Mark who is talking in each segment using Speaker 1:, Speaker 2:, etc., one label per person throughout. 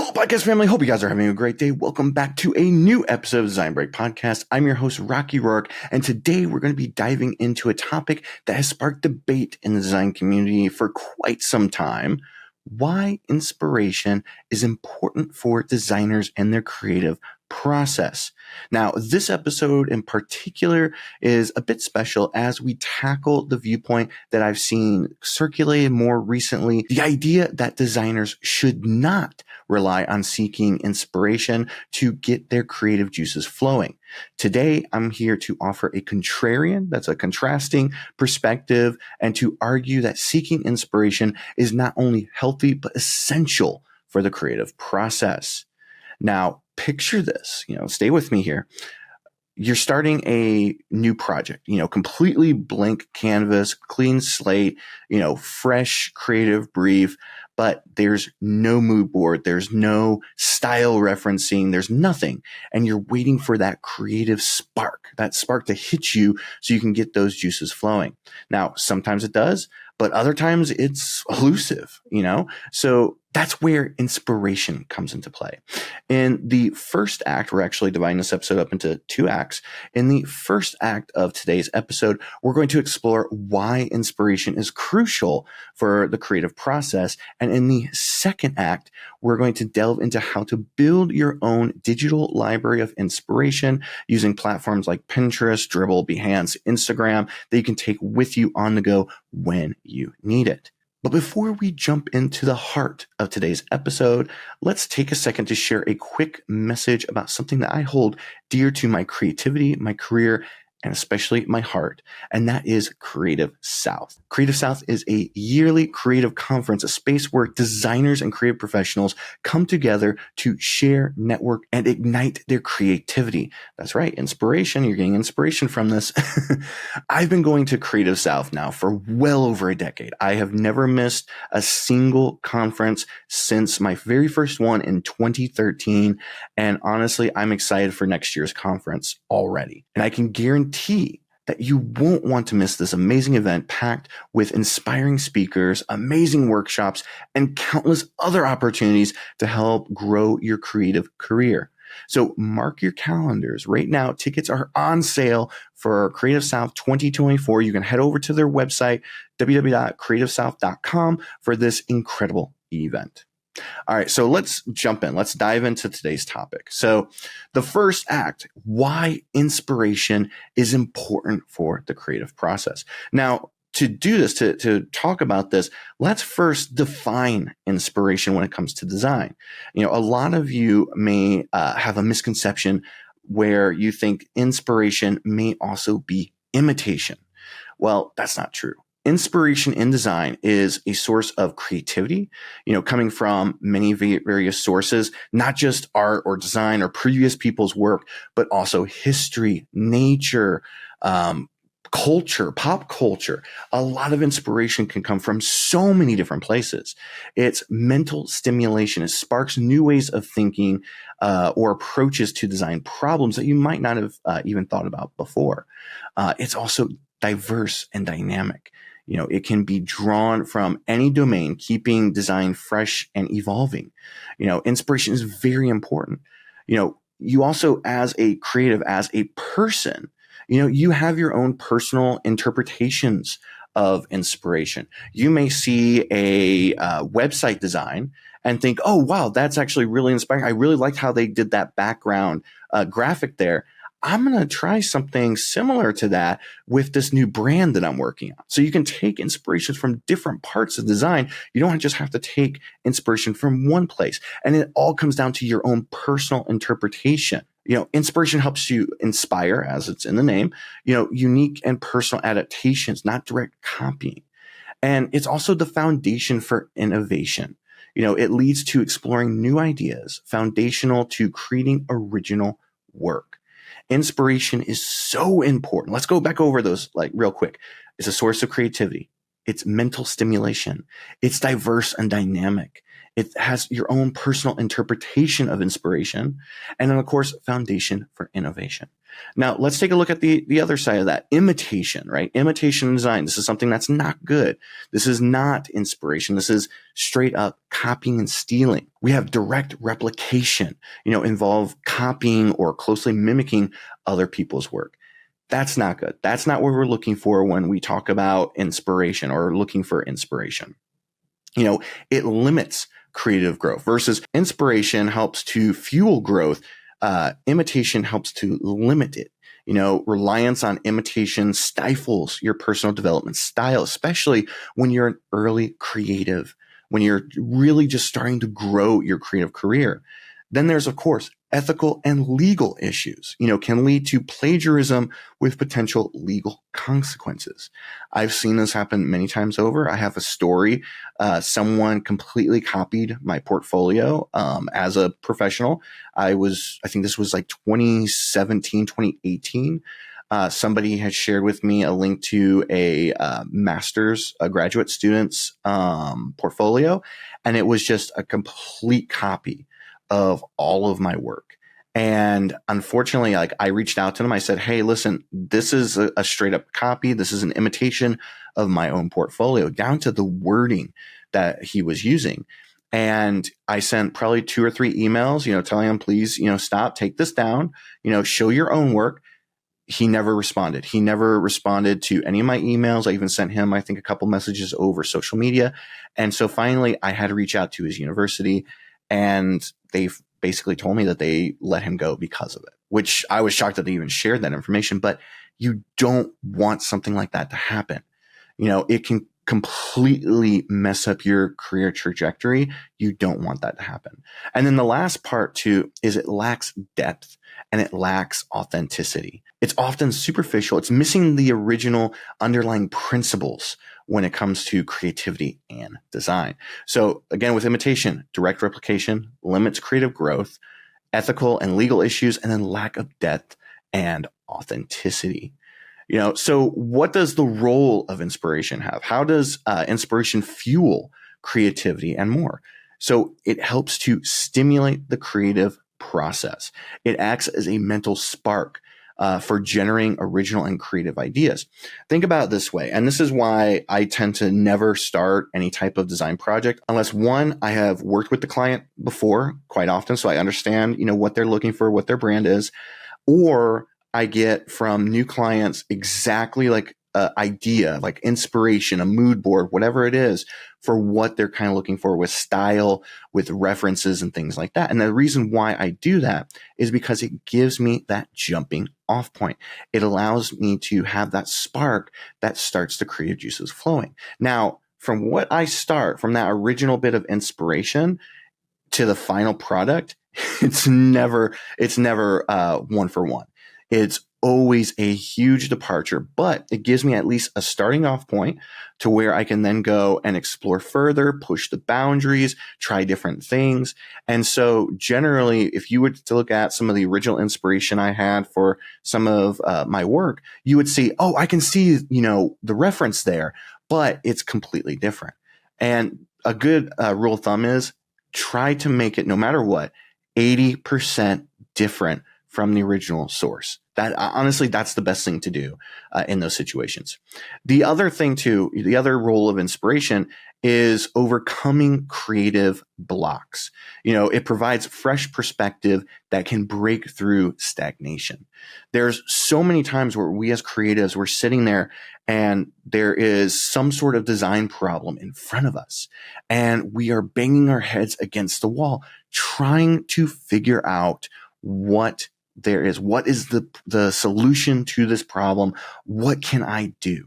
Speaker 1: Hello, podcast family. Hope you guys are having a great day. Welcome back to a new episode of Design Break Podcast. I'm your host, Rocky Rourke, and today we're going to be diving into a topic that has sparked debate in the design community for quite some time: why inspiration is important for designers and their creative process. Now, this episode in particular is a bit special as we tackle the viewpoint that I've seen circulated more recently: the idea that designers should not rely on seeking inspiration to get their creative juices flowing. Today, I'm here to offer a contrarian, that's a contrasting perspective, and to argue that seeking inspiration is not only healthy, but essential for the creative process. Now, picture this, stay with me here. You're starting a new project, completely blank canvas, clean slate, fresh creative brief, but there's no mood board, there's no style referencing, there's nothing. And you're waiting for that creative spark, to hit you so you can get those juices flowing. Now, sometimes it does, but other times it's elusive, So that's where inspiration comes into play. In the first act, we're actually dividing this episode up into two acts. In the first act of today's episode, we're going to explore why inspiration is crucial for the creative process. And in the second act, we're going to delve into how to build your own digital library of inspiration using platforms like Pinterest, Dribbble, Behance, Instagram that you can take with you on the go when you need it. But before we jump into the heart of today's episode, let's take a second to share a quick message about something that I hold dear to my creativity, my career, and especially my heart, and that is Creative South. Creative South is a yearly creative conference, a space where designers and creative professionals come together to share, network, and ignite their creativity. That's right, inspiration. You're getting inspiration from this. I've been going to Creative South now for well over a decade. I have never missed a single conference since my very first one in 2013, and honestly, I'm excited for next year's conference already. And I can guarantee that you won't want to miss this amazing event packed with inspiring speakers, amazing workshops, and countless other opportunities to help grow your creative career. So mark your calendars. Right now, tickets are on sale for Creative South 2024. You can head over to their website, www.creativesouth.com, for this incredible event. All right, so let's jump in. Let's dive into today's topic. So the first act: why inspiration is important for the creative process. Now, to do this, to talk about this, let's first define inspiration when it comes to design. A lot of you may have a misconception where you think inspiration may also be imitation. Well, that's not true. Inspiration in design is a source of creativity, coming from many various sources, not just art or design or previous people's work, but also history, nature, culture, pop culture. A lot of inspiration can come from so many different places. It's mental stimulation. It sparks new ways of thinking or approaches to design problems that you might not have even thought about before. It's also diverse and dynamic. It can be drawn from any domain, keeping design fresh and evolving. Inspiration is very important. You also, as a creative, as a person, you have your own personal interpretations of inspiration. You may see a website design and think, oh, wow, that's actually really inspiring. I really liked how they did that background graphic there. I'm going to try something similar to that with this new brand that I'm working on. So you can take inspirations from different parts of design. You don't just have to take inspiration from one place. And it all comes down to your own personal interpretation. Inspiration helps you inspire, as it's in the name, unique and personal adaptations, not direct copying. And it's also the foundation for innovation. It leads to exploring new ideas, foundational to creating original work. Inspiration is so important. Let's go back over those real quick. It's a source of creativity. It's mental stimulation. It's diverse and dynamic. It has your own personal interpretation of inspiration. And then, of course, foundation for innovation. Now, let's take a look at the other side of that. Imitation, right? Imitation design. This is something that's not good. This is not inspiration. This is straight up copying and stealing. We have direct replication, involve copying or closely mimicking other people's work. That's not good. That's not what we're looking for when we talk about inspiration or looking for inspiration. It limits creative growth versus inspiration helps to fuel growth. Imitation helps to limit it. Reliance on imitation stifles your personal development style, especially when you're an early creative, when you're really just starting to grow your creative career. Then there's, of course, ethical and legal issues, can lead to plagiarism with potential legal consequences. I've seen this happen many times over. I have a story. Someone completely copied my portfolio as a professional. I think this was like 2017, 2018. Somebody had shared with me a link to a graduate student's portfolio, and it was just a complete copy of all of my work. And unfortunately, I reached out to them. I said, hey, listen, this is a straight up copy. This is an imitation of my own portfolio, down to the wording that he was using. And I sent probably 2 or 3 emails, telling him, please, stop, take this down, show your own work. He never responded. He never responded to any of my emails. I even sent him, I think, a couple messages over social media. And so finally, I had to reach out to his university, and they basically told me that they let him go because of it, which I was shocked that they even shared that information. But you don't want something like that to happen. It can completely mess up your career trajectory. You don't want that to happen. And then the last part too is it lacks depth and it lacks authenticity. It's often superficial. It's missing the original underlying principles when it comes to creativity and design. So again, with imitation, direct replication limits creative growth, ethical and legal issues, and then lack of depth and authenticity. So what does the role of inspiration have? How does inspiration fuel creativity and more? So it helps to stimulate the creative process. It acts as a mental spark for generating original and creative ideas. Think about it this way, and this is why I tend to never start any type of design project unless, one, I have worked with the client before quite often, so I understand, what they're looking for, what their brand is, or I get from new clients exactly like an idea, like inspiration, a mood board, whatever it is, for what they're kind of looking for with style, with references and things like that. And the reason why I do that is because it gives me that jumping off point. It allows me to have that spark that starts the creative juices flowing. Now, from what I start, from that original bit of inspiration to the final product, it's never one for one. It's always a huge departure, but it gives me at least a starting off point to where I can then go and explore further, push the boundaries, try different things. And so generally, if you were to look at some of the original inspiration I had for some of my work, you would see, oh, I can see, the reference there, but it's completely different. And a good rule of thumb is try to make it, no matter what, 80% different from the original source. That honestly, that's the best thing to do in those situations. The other thing too, the other role of inspiration is overcoming creative blocks. It provides fresh perspective that can break through stagnation. There's so many times where we as creatives, we're sitting there and there is some sort of design problem in front of us, and we are banging our heads against the wall, trying to figure out what there is. What is the solution to this problem? What can I do?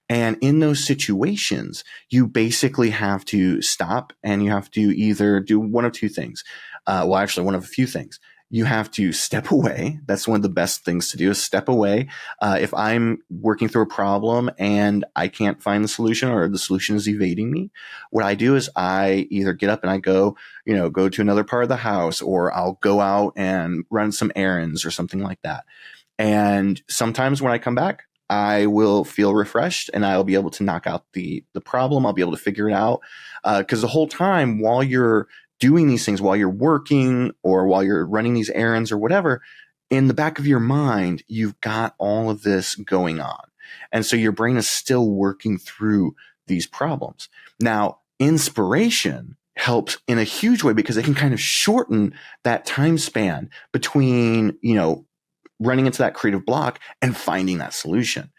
Speaker 1: And in those situations, you basically have to stop and you have to either do one of two things. Actually, one of a few things. You have to step away. That's one of the best things to do, is step away. If I'm working through a problem and I can't find the solution, or the solution is evading me, what I do is I either get up and I go to another part of the house, or I'll go out and run some errands or something like that. And sometimes when I come back, I will feel refreshed and I'll be able to knock out the problem. I'll be able to figure it out. Because the whole time while you're doing these things, while you're working or while you're running these errands or whatever, in the back of your mind, you've got all of this going on. And so your brain is still working through these problems. Now, inspiration helps in a huge way because it can kind of shorten that time span between, running into that creative block and finding that solution.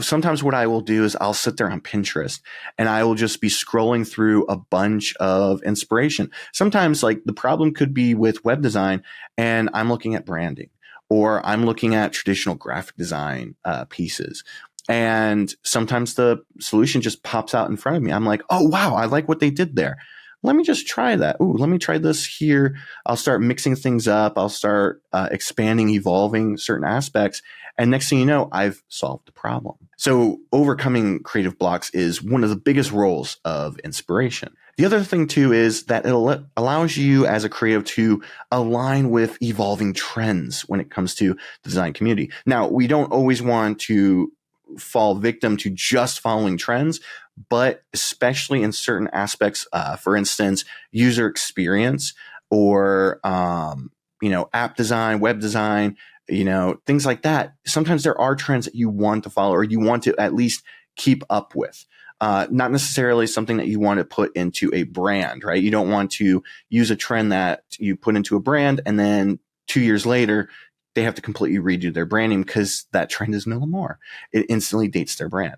Speaker 1: Sometimes what I will do is I'll sit there on Pinterest and I will just be scrolling through a bunch of inspiration. Sometimes like the problem could be with web design and I'm looking at branding or I'm looking at traditional graphic design pieces. And sometimes the solution just pops out in front of me. I'm like, oh, wow, I like what they did there. Let me just try that. Ooh, let me try this here. I'll start mixing things up. I'll start expanding, evolving certain aspects. And next thing you know, I've solved the problem. So overcoming creative blocks is one of the biggest roles of inspiration. The other thing too is that it allows you as a creative to align with evolving trends when it comes to the design community. Now, we don't always want to fall victim to just following trends, but especially in certain aspects, for instance, user experience or, app design, web design, things like that. Sometimes there are trends that you want to follow or you want to at least keep up with. Not necessarily something that you want to put into a brand, right? You don't want to use a trend that you put into a brand and then 2 years later, they have to completely redo their branding because that trend is no more. It instantly dates their brand.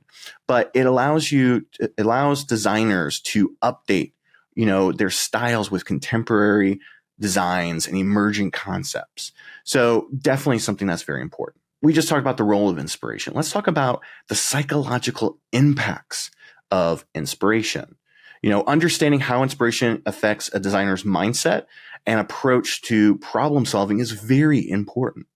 Speaker 1: But it allows designers to update, their styles with contemporary designs and emerging concepts. So definitely something that's very important. We just talked about the role of inspiration. Let's talk about the psychological impacts of inspiration. Understanding how inspiration affects a designer's mindset and approach to problem solving is very important.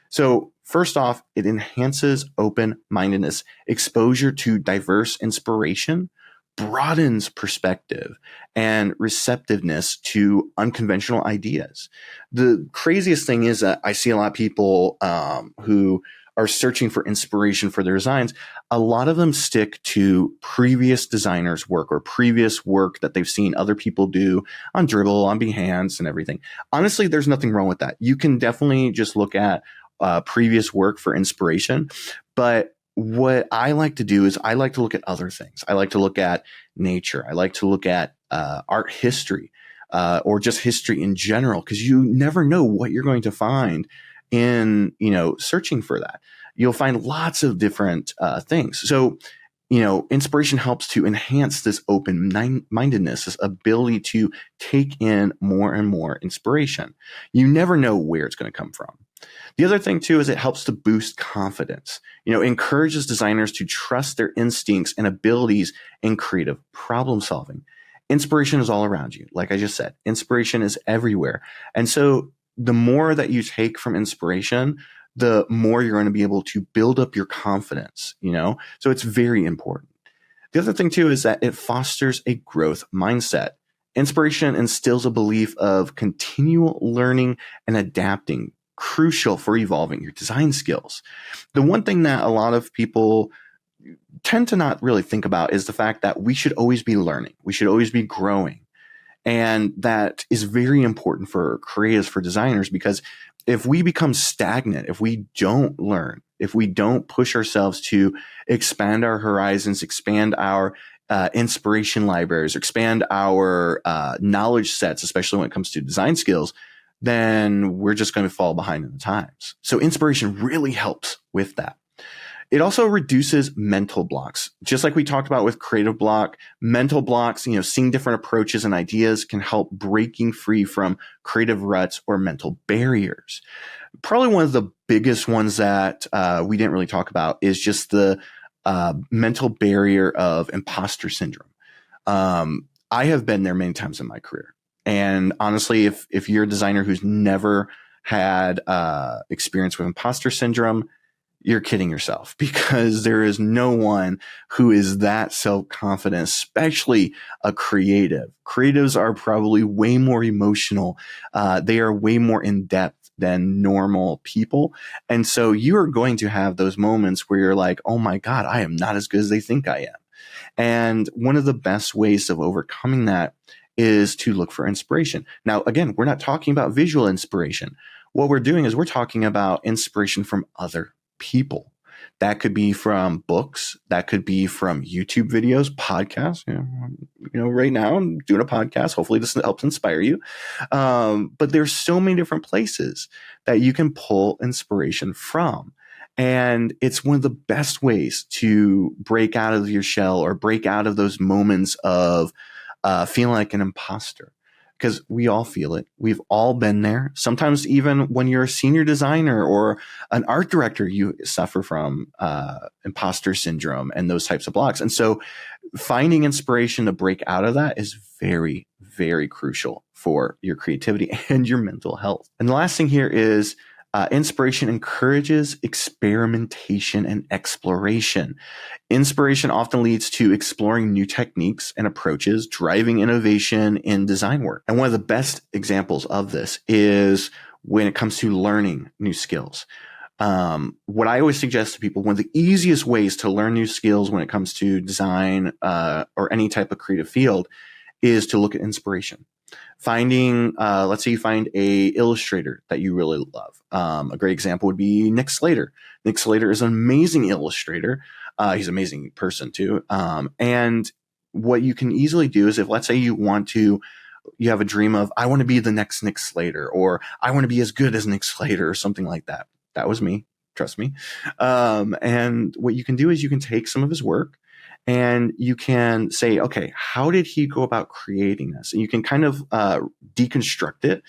Speaker 1: So first off, it enhances open-mindedness. Exposure to diverse inspiration broadens perspective and receptiveness to unconventional ideas. The craziest thing is that I see a lot of people who are searching for inspiration for their designs. A lot of them stick to previous designers' work or previous work that they've seen other people do on Dribbble, on Behance, and everything. Honestly, there's nothing wrong with that. You can definitely just look at previous work for inspiration. But what I like to do is I like to look at other things. I like to look at nature. I like to look at art history or just history in general, because you never know what you're going to find in, searching for that. You'll find lots of different things. So, inspiration helps to enhance this open-mindedness, this ability to take in more and more inspiration. You never know where it's going to come from. The other thing too is it helps to boost confidence. Encourages designers to trust their instincts and abilities in creative problem solving. Inspiration is all around you. Like I just said, inspiration is everywhere. And so the more that you take from inspiration, the more you're going to be able to build up your confidence, So it's very important. The other thing too is that it fosters a growth mindset. Inspiration instills a belief of continual learning and adapting, crucial for evolving your design skills. The one thing that a lot of people tend to not really think about is the fact that we should always be learning. We should always be growing. And that is very important for creatives, for designers, because if we become stagnant, if we don't learn, if we don't push ourselves to expand our horizons, expand our inspiration libraries, expand our knowledge sets, especially when it comes to design skills, then we're just going to fall behind in the times. So inspiration really helps with that. It also reduces mental blocks. Just like we talked about with creative block, mental blocks, seeing different approaches and ideas can help breaking free from creative ruts or mental barriers. Probably one of the biggest ones that we didn't really talk about is just the mental barrier of imposter syndrome. I have been there many times in my career. And honestly, if you're a designer who's never had experience with imposter syndrome, you're kidding yourself, because there is no one who is that self-confident, especially a creative. Creatives are probably way more emotional. They are way more in depth than normal people. And so you are going to have those moments where you're like, oh my God, I am not as good as they think I am. And one of the best ways of overcoming that is to look for inspiration. Now, again, we're not talking about visual inspiration. What we're doing is we're talking about inspiration from other people. That could be from books. That could be from YouTube videos, podcasts. Right now I'm doing a podcast. Hopefully this helps inspire you. But there's so many different places that you can pull inspiration from. And it's one of the best ways to break out of your shell or break out of those moments of feeling like an imposter. Because we all feel it. We've all been there. Sometimes even when you're a senior designer or an art director, you suffer from imposter syndrome and those types of blocks. And so finding inspiration to break out of that is very, very crucial for your creativity and your mental health. And the last thing here is inspiration encourages experimentation and exploration. Inspiration often leads to exploring new techniques and approaches, driving innovation in design work. And one of the best examples of this is when it comes to learning new skills. What I always suggest to people, one of the easiest ways to learn new skills when it comes to design or any type of creative field is to look at inspiration. Finding, let's say you find a illustrator that you really love. A great example would be Nick Slater. Nick Slater is an amazing illustrator. He's an amazing person too. And what you can easily do is if, let's say you have a dream of, I want to be the next Nick Slater, or I want to be as good as Nick Slater, or something like that. That was me. Trust me. And what you can do is you can take some of his work and you can say, okay, how did he go about creating this? And you can kind of deconstruct it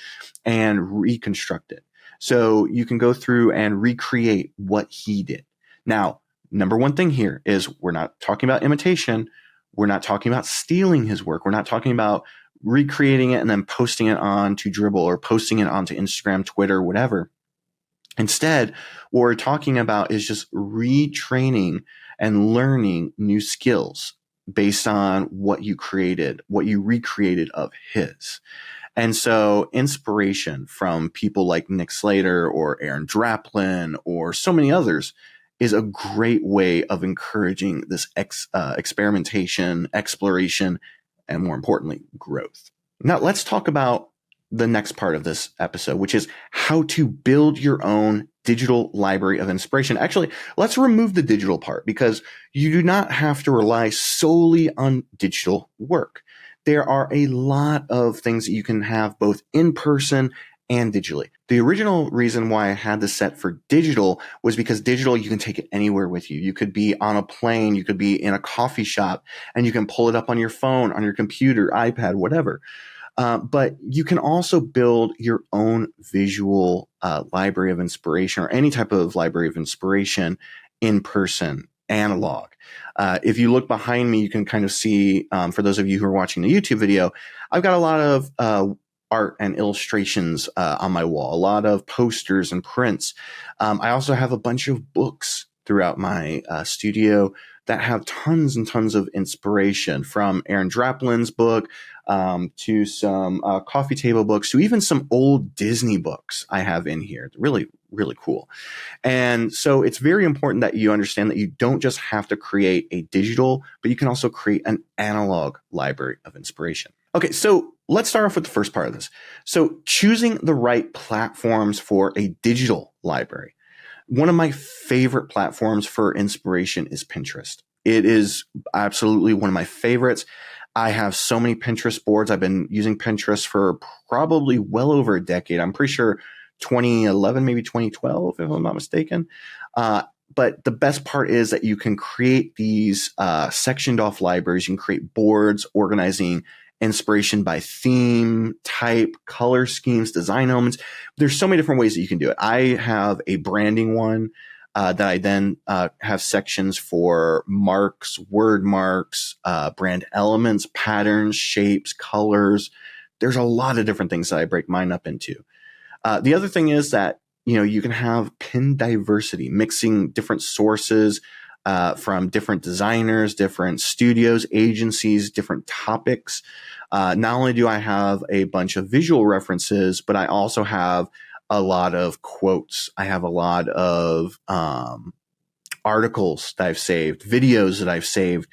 Speaker 1: and reconstruct it. So you can go through and recreate what he did. Now, number one thing here is we're not talking about imitation. We're not talking about stealing his work. We're not talking about recreating it and then posting it onto Dribbble or posting it onto Instagram, Twitter, whatever. Instead, what we're talking about is just retraining and learning new skills based on what you created, what you recreated of his. And so inspiration from people like Nick Slater or Aaron Draplin or so many others is a great way of encouraging this experimentation, exploration, and more importantly, growth. Now, let's talk about the next part of this episode, which is how to build your own digital library of inspiration. Actually, let's remove the digital part because you do not have to rely solely on digital work. There are a lot of things that you can have both in person and digitally. The original reason why I had this set for digital was because digital, you can take it anywhere with you. You could be on a plane, you could be in a coffee shop, and you can pull it up on your phone, on your computer, iPad, whatever. But you can also build your own visual library of inspiration or any type of library of inspiration in person, analog. If you look behind me, you can kind of see, for those of you who are watching the YouTube video, I've got a lot of art and illustrations on my wall, a lot of posters and prints. I also have a bunch of books throughout my studio that have tons and tons of inspiration, from Aaron Draplin's book to some coffee table books to even some old Disney books I have in here. Really, really cool. And so it's very important that you understand that you don't just have to create a digital, but you can also create an analog library of inspiration. Okay, so let's start off with the first part of this. So choosing the right platforms for a digital library. One of my favorite platforms for inspiration is Pinterest. It is absolutely one of my favorites. I have so many Pinterest boards. I've been using Pinterest for probably well over a decade. I'm pretty sure 2011, maybe 2012, if I'm not mistaken. But the best part is that you can create these sectioned off libraries. You can create boards organizing inspiration by theme, type, color schemes, design elements. There's so many different ways that you can do it. I have a branding one that I then have sections for marks, word marks, brand elements, patterns, shapes, colors. There's a lot of different things that I break mine up into. The other thing is that you can have pin diversity, mixing different sources from different designers, different studios, agencies, different topics. Not only do I have a bunch of visual references, but I also have a lot of quotes. I have a lot of articles that I've saved, videos that I've saved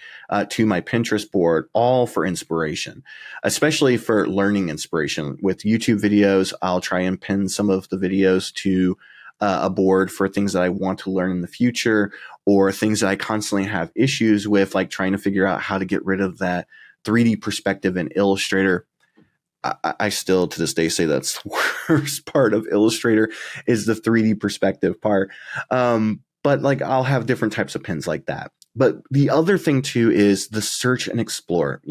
Speaker 1: to my Pinterest board, all for inspiration, especially for learning inspiration. With YouTube videos, I'll try and pin some of the videos to a board for things that I want to learn in the future, or things that I constantly have issues with, like trying to figure out how to get rid of that 3D perspective in Illustrator. I still to this day say that's the worst part of Illustrator is the 3D perspective part. But like I'll have different types of pins like that. But the other thing too is the search and explore,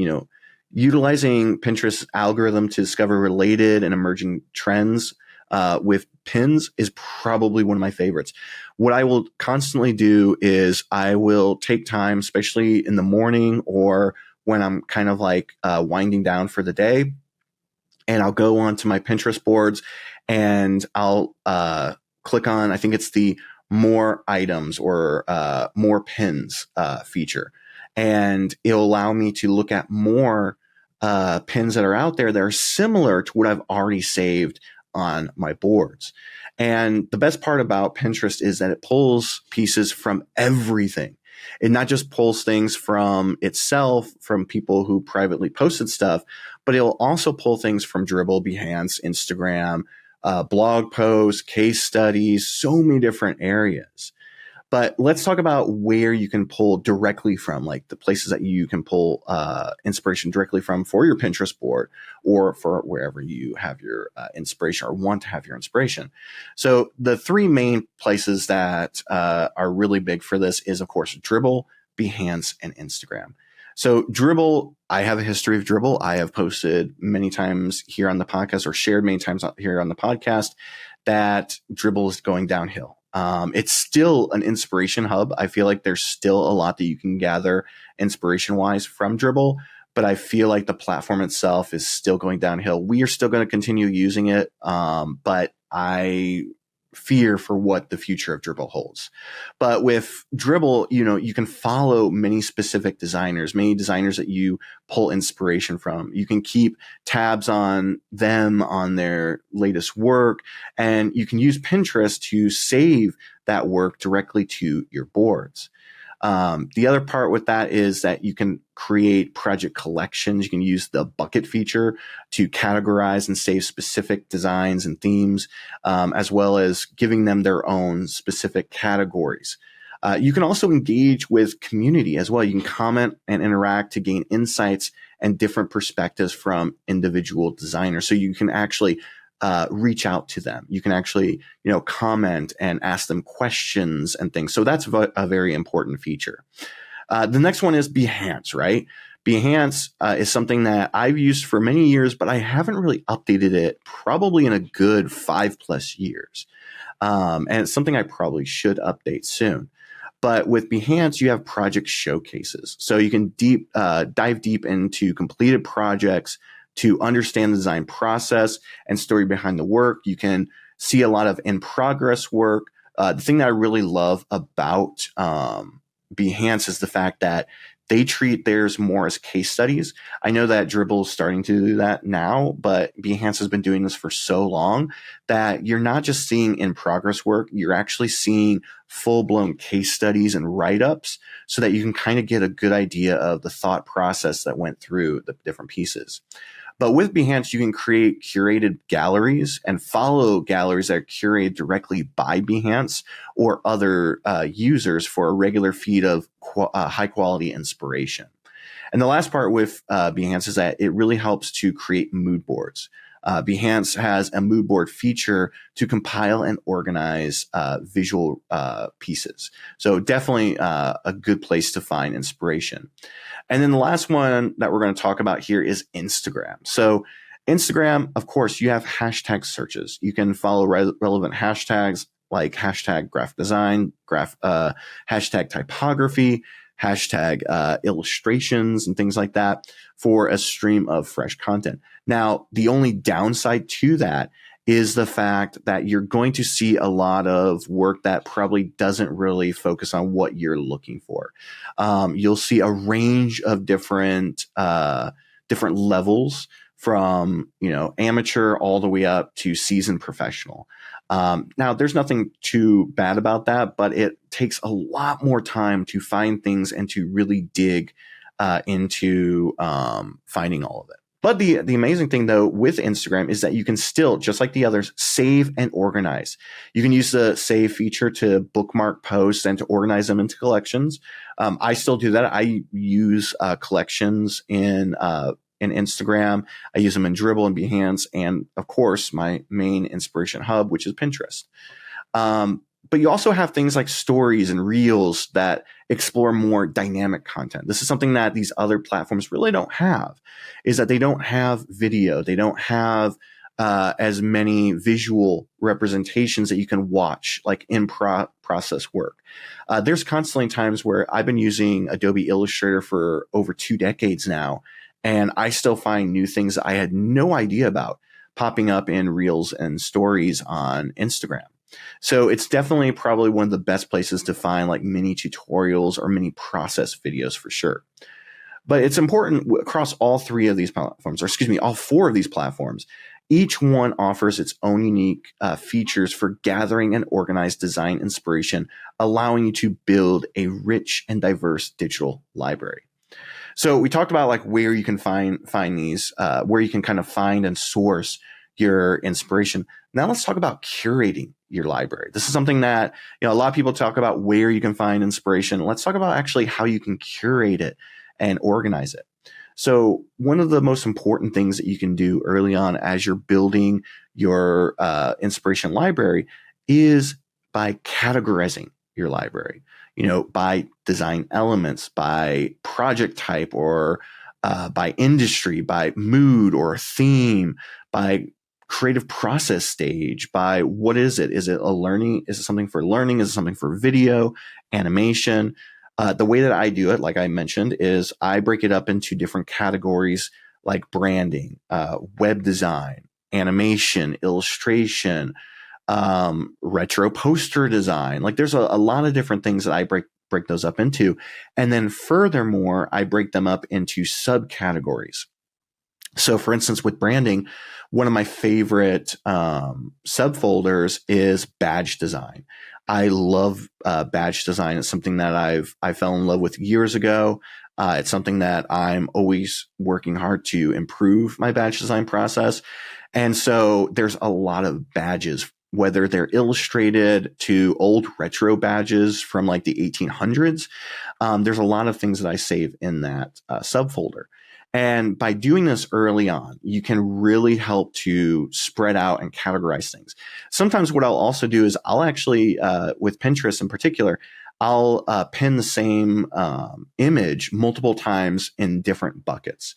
Speaker 1: utilizing Pinterest's algorithm to discover related and emerging trends with pins is probably one of my favorites. What I will constantly do is I will take time, especially in the morning or when I'm kind of like winding down for the day, and I'll go onto my Pinterest boards and I'll click on, I think it's the more items or more pins feature. And it'll allow me to look at more pins that are out there that are similar to what I've already saved on my boards. And the best part about Pinterest is that it pulls pieces from everything. It not just pulls things from itself, from people who privately posted stuff, but it'll also pull things from Dribbble, Behance, Instagram, blog posts, case studies, so many different areas. But let's talk about where you can pull directly from, like the places that you can pull inspiration directly from for your Pinterest board or for wherever you have your inspiration or want to have your inspiration. So the three main places that are really big for this is, of course, Dribbble, Behance, and Instagram. So Dribbble, I have a history of Dribbble. I have posted many times here on the podcast or shared many times here on the podcast that Dribbble is going downhill. It's still an inspiration hub. I feel like there's still a lot that you can gather inspiration wise from Dribbble, but I feel like the platform itself is still going downhill. We are still going to continue using it. But I fear for what the future of Dribbble holds. But with Dribbble, you can follow many specific designers, many designers that you pull inspiration from. You can keep tabs on them, on their latest work, and you can use Pinterest to save that work directly to your boards. The other part with that is that you can create project collections. You can use the bucket feature to categorize and save specific designs and themes, as well as giving them their own specific categories. You can also engage with community as well. You can comment and interact to gain insights and different perspectives from individual designers. So you can actually reach out to them. You can actually, comment and ask them questions and things. So that's a very important feature. The next one is Behance, right? Behance is something that I've used for many years, but I haven't really updated it probably in a good 5+ years. And it's something I probably should update soon. But with Behance, you have project showcases. So you can dive deep into completed projects to understand the design process and story behind the work. You can see a lot of in-progress work. The thing that I really love about Behance is the fact that they treat theirs more as case studies. I know that Dribbble is starting to do that now, but Behance has been doing this for so long that you're not just seeing in-progress work, you're actually seeing full-blown case studies and write-ups so that you can kind of get a good idea of the thought process that went through the different pieces. But with Behance, you can create curated galleries and follow galleries that are curated directly by Behance or other users for a regular feed of high quality inspiration. And the last part with Behance is that it really helps to create mood boards. Behance has a mood board feature to compile and organize visual pieces. So definitely a good place to find inspiration. And then the last one that we're going to talk about here is Instagram. So Instagram, of course, you have hashtag searches. You can follow relevant hashtags like hashtag graphic design, hashtag typography, hashtag illustrations and things like that for a stream of fresh content. Now, the only downside to that is the fact that you're going to see a lot of work that probably doesn't really focus on what you're looking for. You'll see a range of different levels from, amateur all the way up to seasoned professional. Now, there's nothing too bad about that, but it takes a lot more time to find things and to really dig into finding all of it. But the amazing thing, though, with Instagram is that you can still, just like the others, save and organize. You can use the save feature to bookmark posts and to organize them into collections. I still do that. I use collections in Instagram. I use them in Dribbble and Behance, and of course, my main inspiration hub, which is Pinterest. But you also have things like stories and reels that explore more dynamic content. This is something that these other platforms really don't have, is that they don't have video. They don't have as many visual representations that you can watch, like in process work. There's constantly times where I've been using Adobe Illustrator for over 2 decades now, and I still find new things that I had no idea about popping up in reels and stories on Instagram. So it's definitely probably one of the best places to find like mini tutorials or mini process videos for sure. But it's important across all 3 of these platforms, or excuse me, all 4 of these platforms. Each one offers its own unique features for gathering and organized design inspiration, allowing you to build a rich and diverse digital library. So we talked about like where you can find these, where you can kind of find and source your inspiration. Now let's talk about curating your library. This is something that, a lot of people talk about where you can find inspiration. Let's talk about actually how you can curate it and organize it. So one of the most important things that you can do early on as you're building your inspiration library is by categorizing your library, by design elements, by project type, or by industry, by mood or theme, by creative process stage, by what is it? Is it something for learning? Is it something for video, animation? The way that I do it, like I mentioned, is I break it up into different categories like branding, web design, animation, illustration, retro poster design. Like there's a lot of different things that I break those up into. And then furthermore, I break them up into subcategories. So for instance, with branding, one of my favorite subfolders is badge design. I love badge design. It's something that I fell in love with years ago. It's something that I'm always working hard to improve my badge design process. And so there's a lot of badges, whether they're illustrated to old retro badges from like the 1800s. There's a lot of things that I save in that subfolder. And by doing this early on, you can really help to spread out and categorize things. Sometimes what I'll also do is I'll actually, with Pinterest in particular, I'll pin the same image multiple times in different buckets.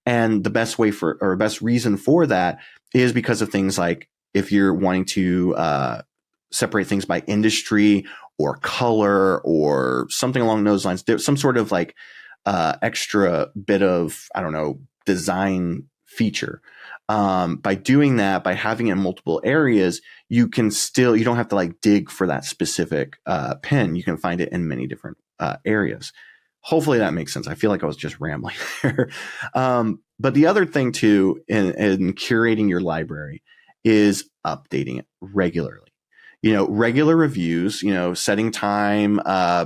Speaker 1: And the best way best reason for that is because of things like if you're wanting to separate things by industry or color or something along those lines, there's some sort of like extra bit of, design feature. By doing that, by having it in multiple areas, you don't have to like dig for that specific pin. You can find it in many different areas. Hopefully that makes sense. I feel like I was just rambling there. But the other thing too, in curating your library is updating it regularly. Regular reviews, setting time,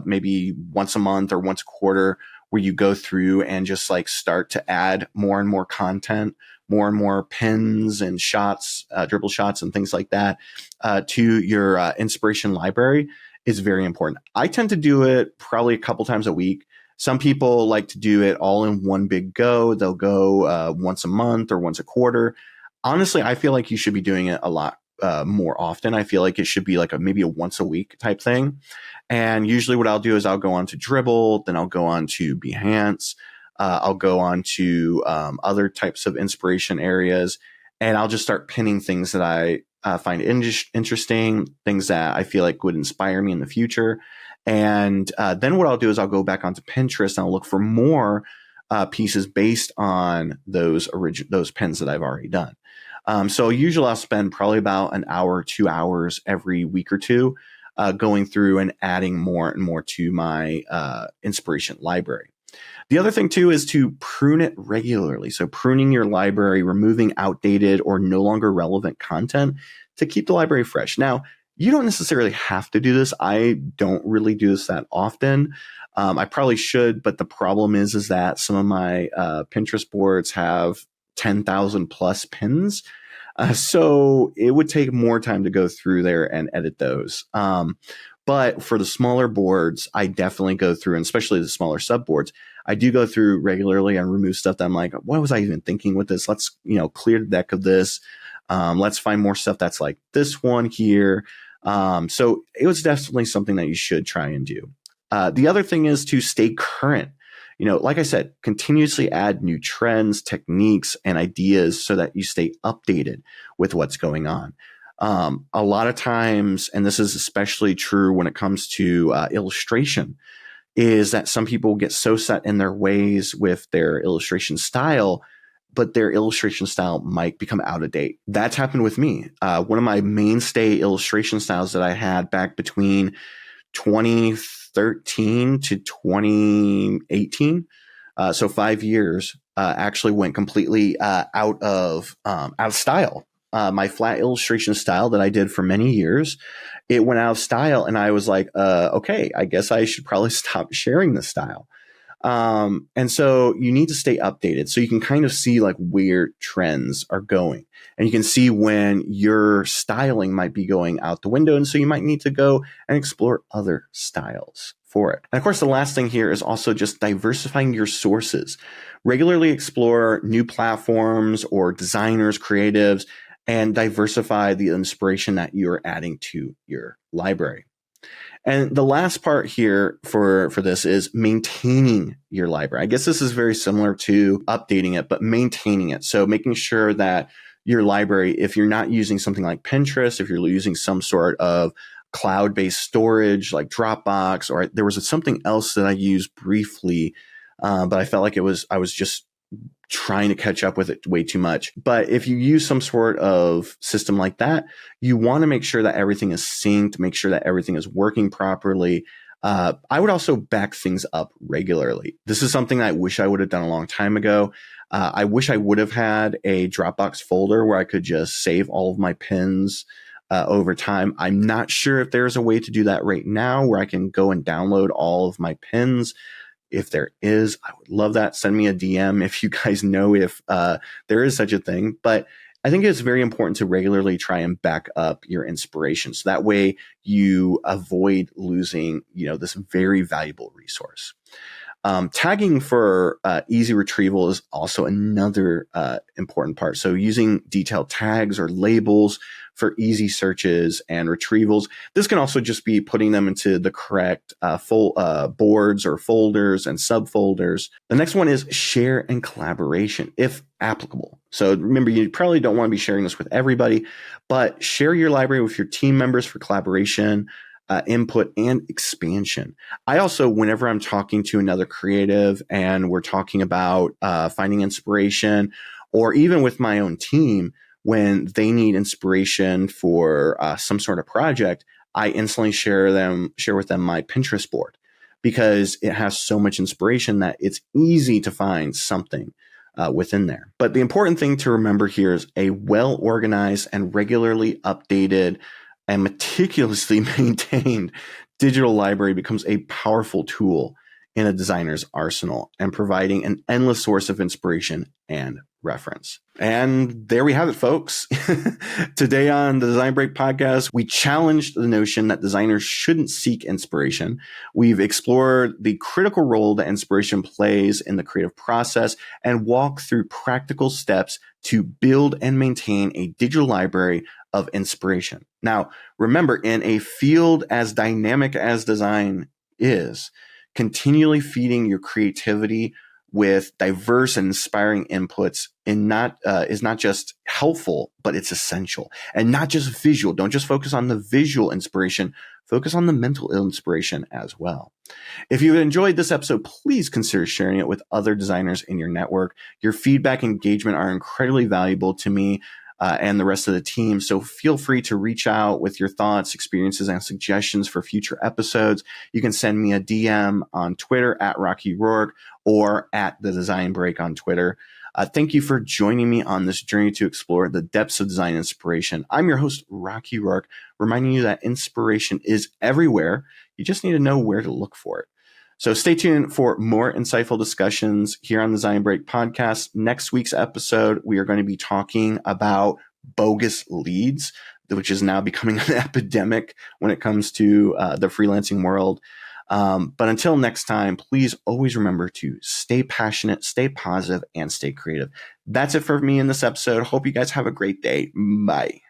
Speaker 1: maybe once a month or once a quarter, where you go through and just like start to add more and more content, more and more pins and shots, dribble shots and things like that to your inspiration library is very important. I tend to do it probably a couple times a week. Some people like to do it all in one big go. They'll go once a month or once a quarter. Honestly, I feel like you should be doing it a lot more often. I feel like it should be like maybe a once a week type thing. And usually what I'll do is I'll go on to Dribbble, then I'll go on to Behance, I'll go on to other types of inspiration areas, and I'll just start pinning things that I find interesting, things that I feel like would inspire me in the future. And then what I'll do is I'll go back onto Pinterest and I'll look for more pieces based on those pins that I've already done. So usually I'll spend probably about an hour, 2 hours every week or two going through and adding more and more to my inspiration library. The other thing too is to prune it regularly. So pruning your library, removing outdated or no longer relevant content to keep the library fresh. Now, you don't necessarily have to do this. I don't really do this that often. I probably should, but the problem is that some of my Pinterest boards have 10,000 plus pins. So it would take more time to go through there and edit those. But for the smaller boards, I definitely go through, and especially the smaller subboards, I do go through regularly and remove stuff that I'm like, what was I even thinking with this? Let's, clear the deck of this. Let's find more stuff that's like this one here. So it was definitely something that you should try and do. The other thing is to stay current. Like I said, continuously add new trends, techniques, and ideas so that you stay updated with what's going on. A lot of times, and this is especially true when it comes to illustration, is that some people get so set in their ways with their illustration style, but their illustration style might become out of date. That's happened with me. One of my mainstay illustration styles that I had back between 2013 to 2018, so 5 years, actually went completely out of style. My flat illustration style that I did for many years, it went out of style, and I was like, okay, I guess I should probably stop sharing this style. And so you need to stay updated so you can kind of see like where trends are going, and you can see when your styling might be going out the window. And so you might need to go and explore other styles for it. And of course, the last thing here is also just diversifying your sources. Regularly explore new platforms or designers, creatives, and diversify the inspiration that you're adding to your library. And the last part here for this is maintaining your library. I guess this is very similar to updating it, but maintaining it. So making sure that your library, if you're not using something like Pinterest, if you're using some sort of cloud-based storage like Dropbox, or there was something else that I used briefly, but I felt like I was just trying to catch up with it way too much. But if you use some sort of system like that, you want to make sure that everything is synced, make sure that everything is working properly. I would also back things up regularly. This is something I wish I would have done a long time ago. I wish I would have had a Dropbox folder where I could just save all of my pins over time. I'm not sure if there's a way to do that right now where I can go and download all of my pins. If there is, I would love that. Send me a DM if you guys know if there is such a thing. But I think it's very important to regularly try and back up your inspiration. So that way you avoid losing, this very valuable resource. Tagging for easy retrieval is also another important part. So using detailed tags or labels for easy searches and retrievals. This can also just be putting them into the correct boards or folders and subfolders. The next one is share and collaboration, if applicable. So remember, you probably don't want to be sharing this with everybody, but share your library with your team members for collaboration, input, and expansion. I also, whenever I'm talking to another creative and we're talking about finding inspiration, or even with my own team, when they need inspiration for some sort of project, I instantly share with them my Pinterest board, because it has so much inspiration that it's easy to find something within there. But the important thing to remember here is a well-organized and regularly updated and meticulously maintained digital library becomes a powerful tool in a designer's arsenal and providing an endless source of inspiration and reference. And there we have it, folks. Today on the Design Break podcast, we challenged the notion that designers shouldn't seek inspiration. We've explored the critical role that inspiration plays in the creative process and walked through practical steps to build and maintain a digital library of inspiration. Now, remember, in a field as dynamic as design is, continually feeding your creativity with diverse and inspiring inputs is not just helpful, but it's essential. And not just visual. Don't just focus on the visual inspiration, focus on the mental inspiration as well. If you've enjoyed this episode, please consider sharing it with other designers in your network. Your feedback and engagement are incredibly valuable to me. and the rest of the team. So feel free to reach out with your thoughts, experiences, and suggestions for future episodes. You can send me a DM on Twitter at Rocky Rourke or at The Design Break on Twitter. Thank you for joining me on this journey to explore the depths of design inspiration. I'm your host, Rocky Rourke, reminding you that inspiration is everywhere. You just need to know where to look for it. So stay tuned for more insightful discussions here on the Design Break podcast. Next week's episode, we are going to be talking about bogus leads, which is now becoming an epidemic when it comes to the freelancing world. But until next time, please always remember to stay passionate, stay positive, and stay creative. That's it for me in this episode. Hope you guys have a great day. Bye.